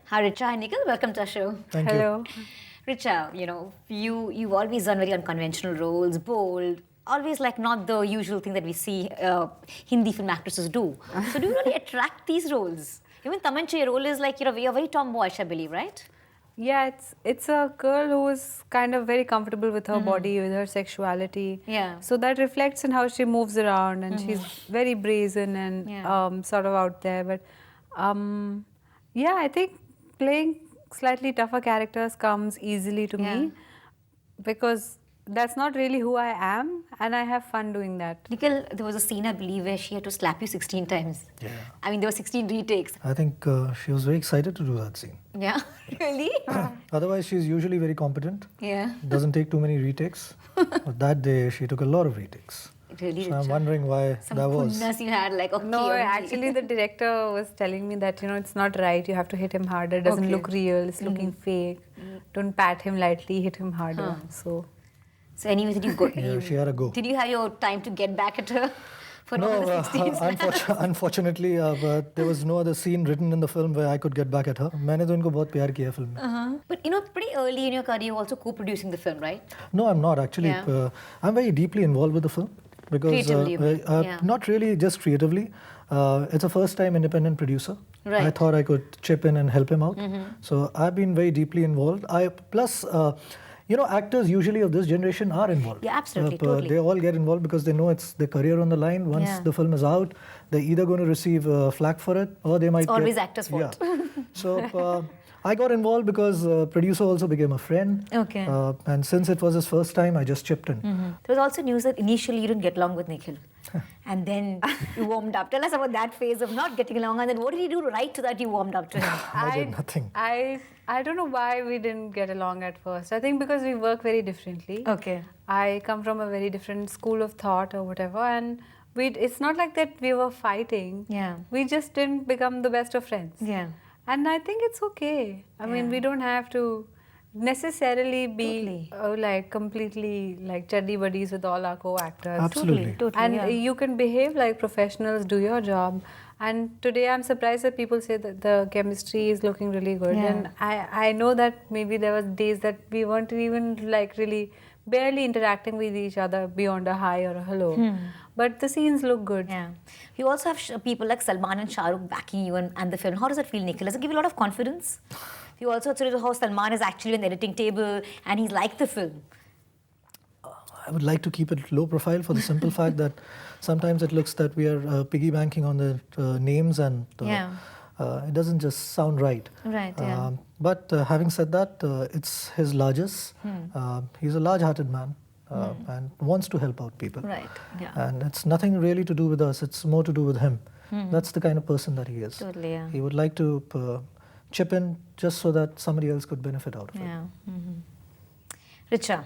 Hi Richa, hi Nikhil, welcome to our show. Thank you. Hello. Richa, you've always done very unconventional roles, bold, always like not the usual thing that we see Hindi film actresses do. So do you really attract these roles? Even Tamanchey, your role is like you're very tomboyish, I believe, right? Yeah, it's a girl who is kind of very comfortable with her body, with her sexuality. Yeah. So that reflects in how she moves around, and she's very brazen and Yeah. sort of out there. But yeah, I think playing slightly tougher characters comes easily to Yeah. me because that's not really who I am, and I have fun doing that. Nikhil, there was a scene I believe where she had to slap you 16 times. Yeah. I mean, there were 16 retakes. I think she was very excited to do that scene. Yeah, really? Otherwise, she's usually very competent. Yeah. Doesn't take too many retakes. But that day, she took a lot of retakes. Really, So I'm Richa. wondering why Some that was. goodness you had, like, okay. No, only. actually, the director was telling me that it's not right. You have to hit him harder. It doesn't Okay. look real. It's looking fake. Don't pat him lightly. Hit him harder. So anyway, did you go? Yeah, she had a go. Did you have your time to get back at her for all No, the 16s? unfortunately, but there was no other scene written in the film where I could get back at her. मैंने तो इनको बहुत प्यार किया film में. But pretty early in your career, you're also co-producing the film, right? No, I'm not actually. Yeah. I'm very deeply involved with the film because Creatively, you mean? Yeah. not really just creatively. It's a first-time independent producer. I Right. thought I could chip in and help him out. So I've been very deeply involved. Actors usually of this generation are involved. Yeah, absolutely, totally. They all get involved because they know it's their career on the line. Once Yeah. the film is out, they're either going to receive flack for it or they might. It's always get, actors' fault. Yeah. So I got involved because producer also became a friend. Okay. And since it was his first time, I just chipped in. There was also news that initially you didn't get along with Nikhil. And then you warmed up. Tell us about that phase of not getting along. And then what did you do right to that you warmed up to him? I did nothing. I don't know why we didn't get along at first. I think because we work very differently. Okay. I come from a very different school of thought or whatever, and it's not like that we were fighting. Yeah. We just didn't become the best of friends. Yeah. And I think it's okay. I mean, we don't have to necessarily be Totally. like completely like chuddy buddies with all our co-actors. Absolutely. Totally. And yeah. you can behave like professionals, do your job. And today I'm surprised that people say that the chemistry is looking really good. Yeah. And I know that maybe there was days that we weren't even like really barely interacting with each other beyond a hi or a hello. But the scenes look good. Yeah. You also have people like Salman and Shah Rukh backing you and the film. How does that feel, Nikhil? Does it give you a lot of confidence? You also sort of how Salman is actually on the editing table and he's liked the film. I would like to keep it low profile for the simple fact that sometimes it looks that we are piggy banking on the names and it doesn't just sound right. Right, yeah. But having said that, it's his largesse. He's a large-hearted man and wants to help out people. Right, yeah. And it's nothing really to do with us. It's more to do with him. That's the kind of person that he is. Totally, yeah. He would like to chip in just so that somebody else could benefit out of it. Yeah. Richa,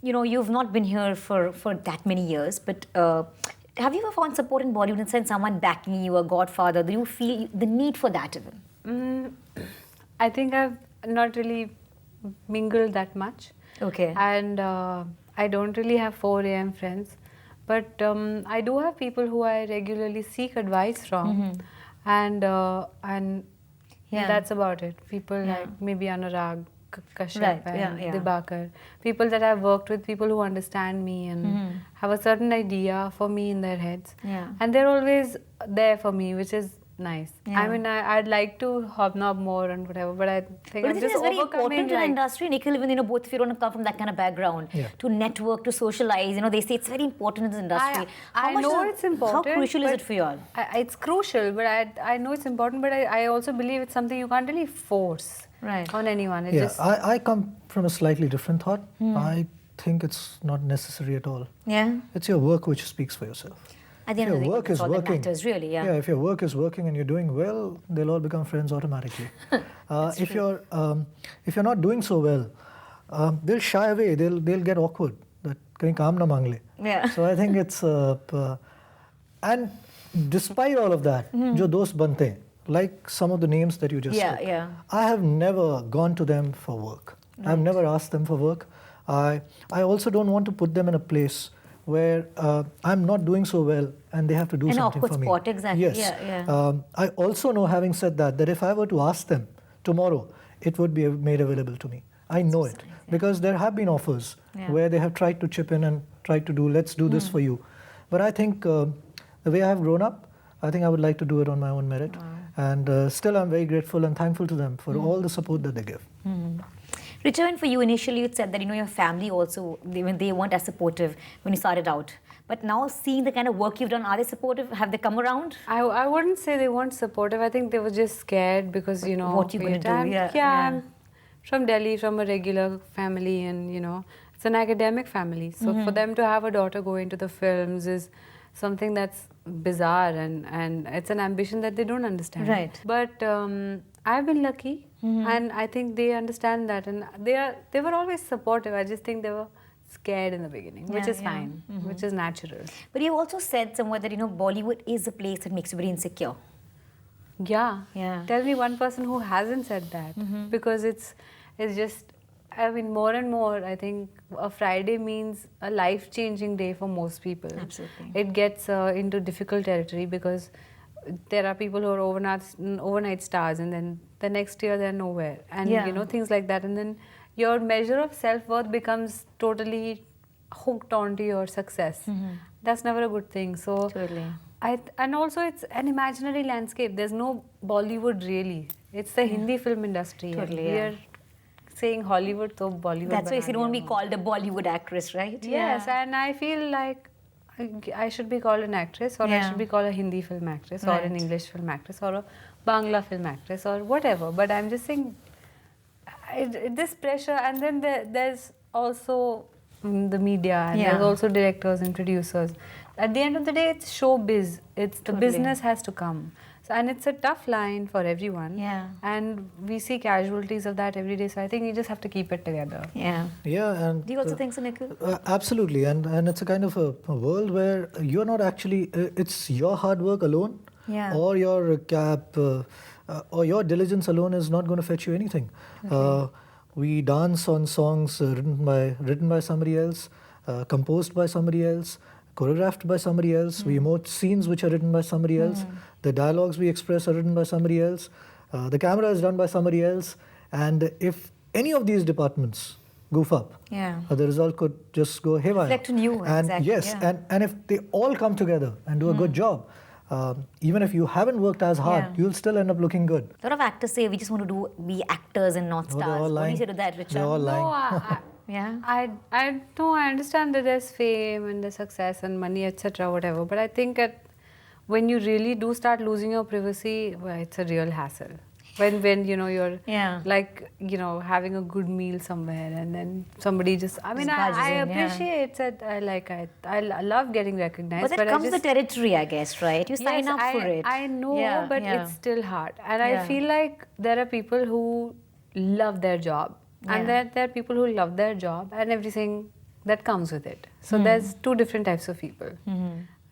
you've not been here for that many years, but have you ever found support in Bollywood in the sense someone backing you, a godfather? Do you feel the need for that even? I think I've not really mingled that much. Okay. And I don't really have 4 a.m. friends. But I do have people who I regularly seek advice from. And that's about it. People like maybe Anurag, Kashyap Right, and yeah. Dibakar. People that I've worked with, people who understand me and have a certain idea for me in their heads. Yeah. And they're always there for me, which is nice. Yeah. I mean, I'd like to hobnob more and whatever, but I think But I'm it just is very overcoming important in the like... industry, Nikhil, even both of you don't come from that kind of background, Yeah. to network, to socialize. They say it's very important in this industry. I know it's important. How crucial is but it for you all? It's crucial, but I know it's important, but I also believe it's something you can't really force on anyone. It Yeah, just I come from a slightly different thought. I think it's not necessary at all. Yeah. It's your work which speaks for yourself. At the If end of the your day, work that's is all that working, matters, really, yeah. if your work is working and you're doing well, they'll all become friends automatically. If you're not doing so well, they'll shy away. They'll get awkward. That kahin kaam na mang le. Yeah. So I think it's and despite all of that, jo dost bante hain, like some of the names that you just Yeah, took, yeah. I have never gone to them for work. I've never asked them for work. I also don't want to put them in a place where I'm not doing so well and they have to do An something awkward for me. spot, exactly. Yes. Yeah, yeah. I also know, having said that, that if I were to ask them tomorrow it would be made available to me. I know it because there have been offers where they have tried to chip in and tried to do, let's do this for you. But I think the way I have grown up, I think I would like to do it on my own merit. And still I'm very grateful and thankful to them for all the support that they give. Richa, and for you, initially you said that, your family also, they weren't as supportive when you started out. But now seeing the kind of work you've done, are they supportive? Have they come around? I wouldn't say they weren't supportive. I think they were just scared because, What you going to do? I'm from Delhi, from a regular family, and, it's an academic family. So for them to have a daughter go into the films is something that's bizarre, and it's an ambition that they don't understand. Right. But I've been lucky, and I think they understand that, and they were always supportive. I just think they were scared in the beginning, which is fine, which is natural. But you also said somewhere that, Bollywood is a place that makes you very insecure. Yeah. Yeah. Tell me one person who hasn't said that, because it's just, more and more, I think a Friday means a life-changing day for most people. Absolutely. It gets into difficult territory because there are people who are overnight stars, and then the next year they're nowhere, and things like that, and then your measure of self-worth becomes totally hooked onto your success. That's never a good thing. So Totally. and also it's an imaginary landscape. There's no Bollywood really. It's the Hindi film industry. Totally, We are saying Hollywood, so Bollywood. That's why you don't want to be called a Bollywood actress, right? Yes, and I feel like I should be called an actress, or I should be called a Hindi film actress, or an English film actress, or a Bangla film actress, or whatever. But I'm just saying, this pressure, and then there's also the media, and there's also directors and producers. At the end of the day, it's showbiz. It's the business has to come. So, and it's a tough line for everyone. Yeah. And we see casualties of that every day. So I think you just have to keep it together. Yeah. Yeah, and Do you also think so, Nikhil? absolutely, and it's a kind of a world where you're not actually, it's your hard work alone, or your or your diligence alone is not going to fetch you anything. We dance on songs written by somebody else, composed by somebody else, choreographed by somebody else. We emote scenes which are written by somebody else. The dialogues we express are written by somebody else. The camera is done by somebody else. And if any of these departments goof up, the result could just go haywire. Reflect on you, and exactly. Yes, and if they all come together and do a good job, even if you haven't worked as hard, you'll still end up looking good. A lot of actors say we just want to be actors and not Oh, they're stars. all What do you lying. say to that, Richa? They're all lying. Yeah. I understand that there's fame and there's success and money, etc., whatever. But I think when you really do start losing your privacy, well, it's a real hassle. When you're like having a good meal somewhere, and then somebody just I barges in, appreciate that. I love getting recognized. But that comes with the territory, I guess, right? You sign up for it. I know, but it's still hard. And I feel like there are people who love their job. And there are people who love their job and everything that comes with it. So there's two different types of people.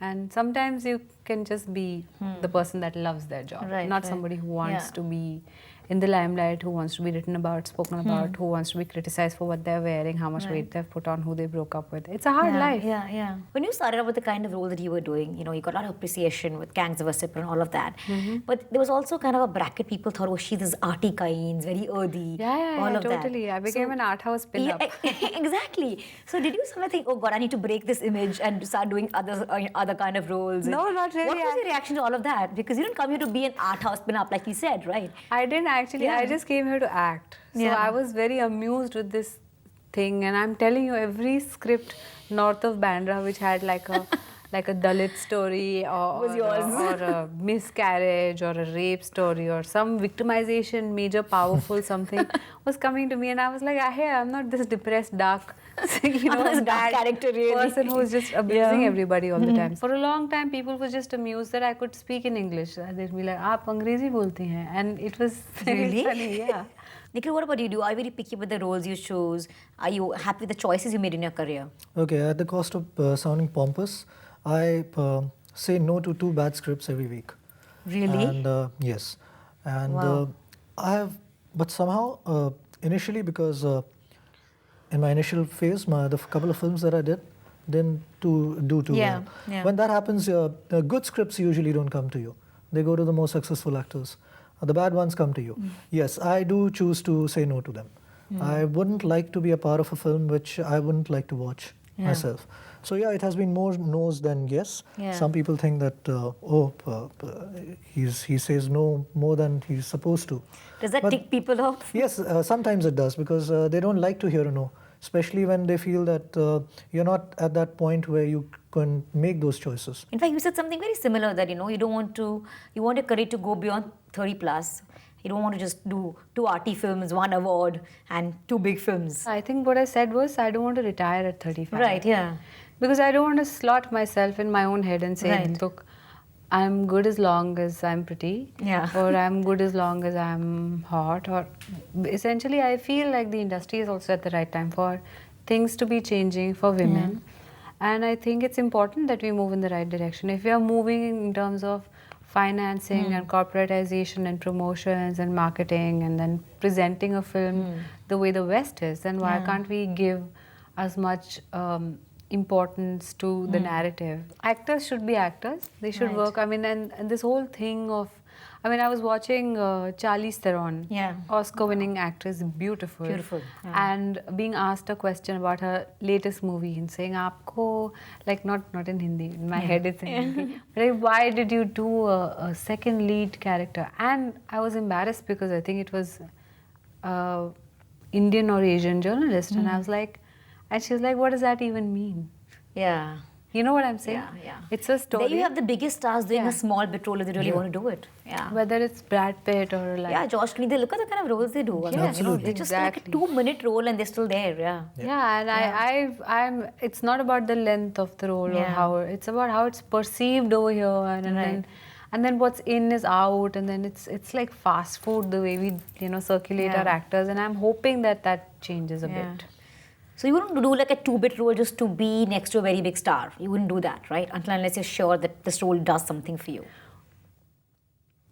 And sometimes you can just be the person that loves their job, not somebody who wants to be in the limelight, who wants to be written about, spoken about, who wants to be criticized for what they're wearing, how much weight they've put on, who they broke up with. It's a hard life. Yeah. When you started out with the kind of role that you were doing, you got a lot of appreciation with Gangs of Wasseypur and all of that. But there was also kind of a bracket. People thought, oh, she's this arty kinds, very earthy. Yeah, of totally. That. I became an art house pin-up. Exactly. So did you somewhere think, oh God, I need to break this image and start doing other kind of roles? No, not really. What was your reaction to all of that? Because you didn't come here to be an art house pin-up, like you said, right? I didn't actually. I just came here to act. So I was very amused with this thing, and I'm telling you, every script north of Bandra which had like a Dalit story or a miscarriage or a rape story or some victimization, major powerful something was coming to me, and I was like, hey, I'm not this depressed, dark, this dark character really. person who's just abusing everybody all the time. For a long time, people were just amused that I could speak in English. They'd be like, "Aap Angrezi bolte hain," and it was really funny. Yeah. Nikhil, what about you? Are you very picky with the roles you chose? Are you happy with the choices you made in your career? Okay, at the cost of sounding pompous, I say no to 2 bad scripts every week. Really? And yes. And I have, but somehow, initially, because in my initial phase, the couple of films that I didn't do too well. Yeah. When that happens, good scripts usually don't come to you. They go to the more successful actors. the bad ones come to you. Yes, I do choose to say no to them. I wouldn't like to be a part of a film which I wouldn't like to watch myself. So yeah, it has been more no's than yes. Some people think that he says no more than he's supposed to. Does that tick people off? Yes, sometimes it does, because they don't like to hear a no, especially when they feel that you're not at that point where you can make those choices. In fact, you said something very similar, that you want your career to go beyond 30 plus. You don't want to just do 2 arty films, 1 award, and 2 big films. I think what I said was, I don't want to retire at 35. Right, yeah. Because I don't want to slot myself in my own head and say, look, I'm good as long as I'm pretty. Or I'm good as long as I'm hot. Or essentially, I feel like the industry is also at the right time for things to be changing for women. And I think it's important that we move in the right direction. If we are moving in terms of financing and corporatization and promotions and marketing and then presenting a film the way the West is, then why can't we give as much importance to the narrative? Actors should be actors. They should work. I mean, and this whole thing of, I mean, I was watching Charlize Theron, Oscar-winning actress, beautiful. And being asked a question about her latest movie and saying, "Aapko," like not in Hindi, in my head it's in Hindi, but like, why did you do a second lead character? And I was embarrassed because I think it was Indian or Asian journalist, and I was like, and she was like, "What does that even mean?" Yeah. You know what I'm saying? It's a story. There you have the biggest stars doing a small bit role if they really want to do it. Whether it's Brad Pitt or like... George Clooney, they look at the kind of roles they do. Absolutely. They just like a 2-minute role and they're still there. And I'm. It's not about the length of the role or how. It's about how it's perceived over here, and then what's in is out, and then it's like fast food the way we circulate our actors, and I'm hoping that changes a bit. So you wouldn't do like a 2-bit role just to be next to a very big star. You wouldn't do that, right? Unless you're sure that this role does something for you.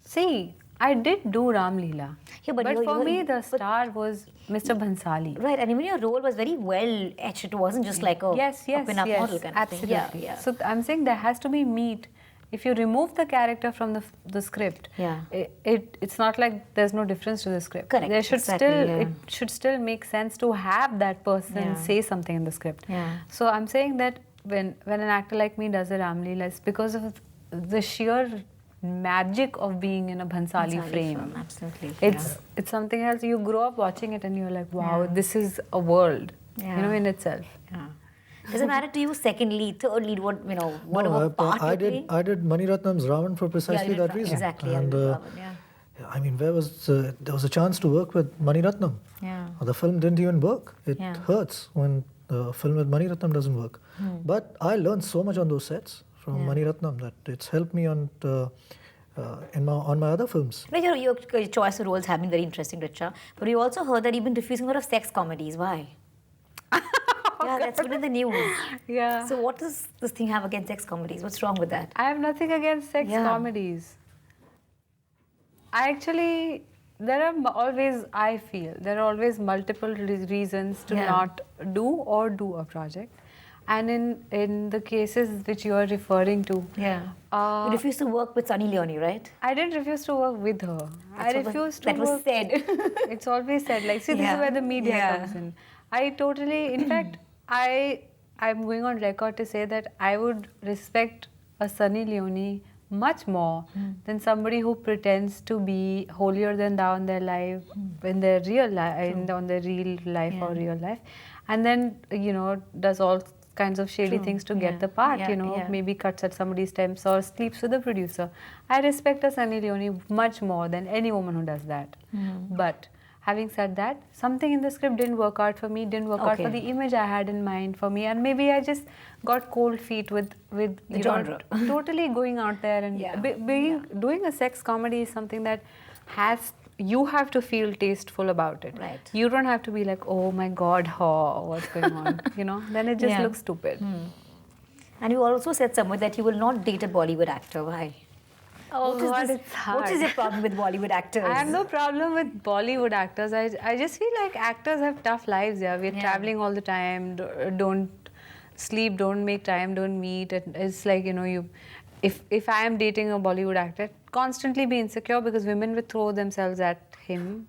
See, I did do Ram Leela. But for me, the star was Mr. Bhansali. Right, and even your role was very well etched. It wasn't just like a pin-up model kind of thing. Absolutely. So I'm saying there has to be meat. If you remove the character from the script, it's not like there's no difference to the script. Correct. There should it should still make sense to have that person say something in the script. So I'm saying that when an actor like me does a Ram Leela, it's because of the sheer magic of being in a Bhansali frame. Absolutely. It's something else. You grow up watching it and you're like, wow, this is a world, in itself. Does it matter to you, second lead, third lead, whatever part I did Mani Ratnam's Ravan for precisely that reason. Exactly. And I mean, there was a chance to work with Mani Ratnam. The film didn't even work. It hurts when the film with Mani Ratnam doesn't work. But I learned so much on those sets from Mani Ratnam that it's helped me on my other films. Your choice of roles have been very interesting, Richa. But we also heard that you've been refusing a lot of sex comedies. Why? That's been in the news. So what does this thing have against sex comedies? What's wrong with that? I have nothing against sex comedies. There are always multiple reasons to not do or do a project. And in the cases which you are referring to, you refused to work with Sunny Leone, right? I didn't refuse to work with her. That was said. It's always said. Like, see, this is where the media comes in. In fact, I'm going on record to say that I would respect a Sunny Leone much more than somebody who pretends to be holier than thou in their life, in their real life, on their real life or real life, and then does all kinds of shady things to get the part. Maybe cuts at somebody's temps or sleeps with the producer. I respect a Sunny Leone much more than any woman who does that. But having said that, something in the script didn't work out for me, didn't work out for the image I had in mind for me, and maybe I just got cold feet with the genre. Totally going out there and doing a sex comedy is something that you have to feel tasteful about it. Right. You don't have to be like, oh my God, what's going on? Then it just looks stupid. And you also said somewhere that you will not date a Bollywood actor. Why? Oh God, it's hard. What is your problem with Bollywood actors? I have no problem with Bollywood actors. I just feel like actors have tough lives. We're traveling all the time. Don't sleep. Don't make time. Don't meet. It's like if I am dating a Bollywood actor, constantly be insecure because women will throw themselves at him,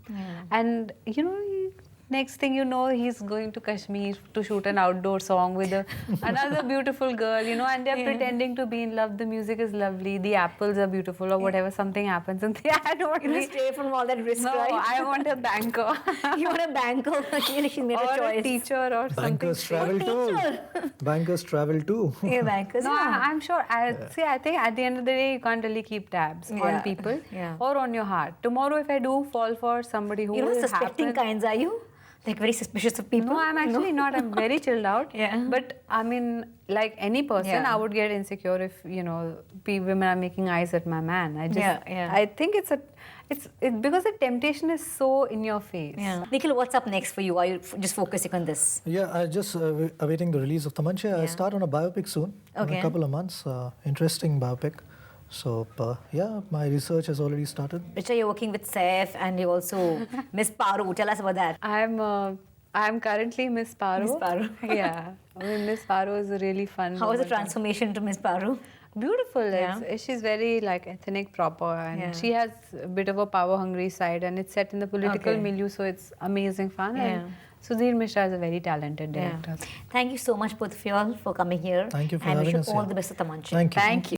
and you know. Next thing you know, he's going to Kashmir to shoot an outdoor song with another beautiful girl, you know, and they're pretending to be in love. The music is lovely, the apples are beautiful, or whatever. Something happens, and I don't You stay from all that risk, right? No, I want a banker. You want a banker? Clearly, she made a choice. Or a teacher, or Bankers something. travel too. Bankers travel too. Yeah, bankers. No, yeah. I'm sure. I think at the end of the day, you can't really keep tabs on people or on your heart. Tomorrow, if I do fall for somebody who You're not will suspecting happen, kinds, are you? Like very suspicious of people? no, I'm actually not. I'm very chilled out. Yeah. But I mean, like any person, Yeah. I would get insecure if, you know, women are making eyes at my man. I just, Yeah. I think it's because the temptation is so in your face. Yeah. Nikhil, what's up next for you? Are you just focusing on this? Yeah, I just awaiting the release of Tamanchey. I start on a biopic soon, in Okay. a couple of months. Interesting biopic. So yeah, my research has already started. Richa, you're working with Saif and you also Miss Paru. Tell us about that. I'm currently Miss Paro. Miss Paru. Yeah. I mean, Miss Paro is a really fun. How was the moment. transformation to Miss Paru? Beautiful. Yeah. She's very like ethnic proper, and Yeah. she has a bit of a power hungry side, and it's set in the political Okay. milieu, so it's amazing fun. Yeah. And Sudhir Mishra is a very talented director. Thank you so much, both of you all, for coming here. Thank you for and having wish us you all here. the best of Tamanchey. Thank you. Thank you.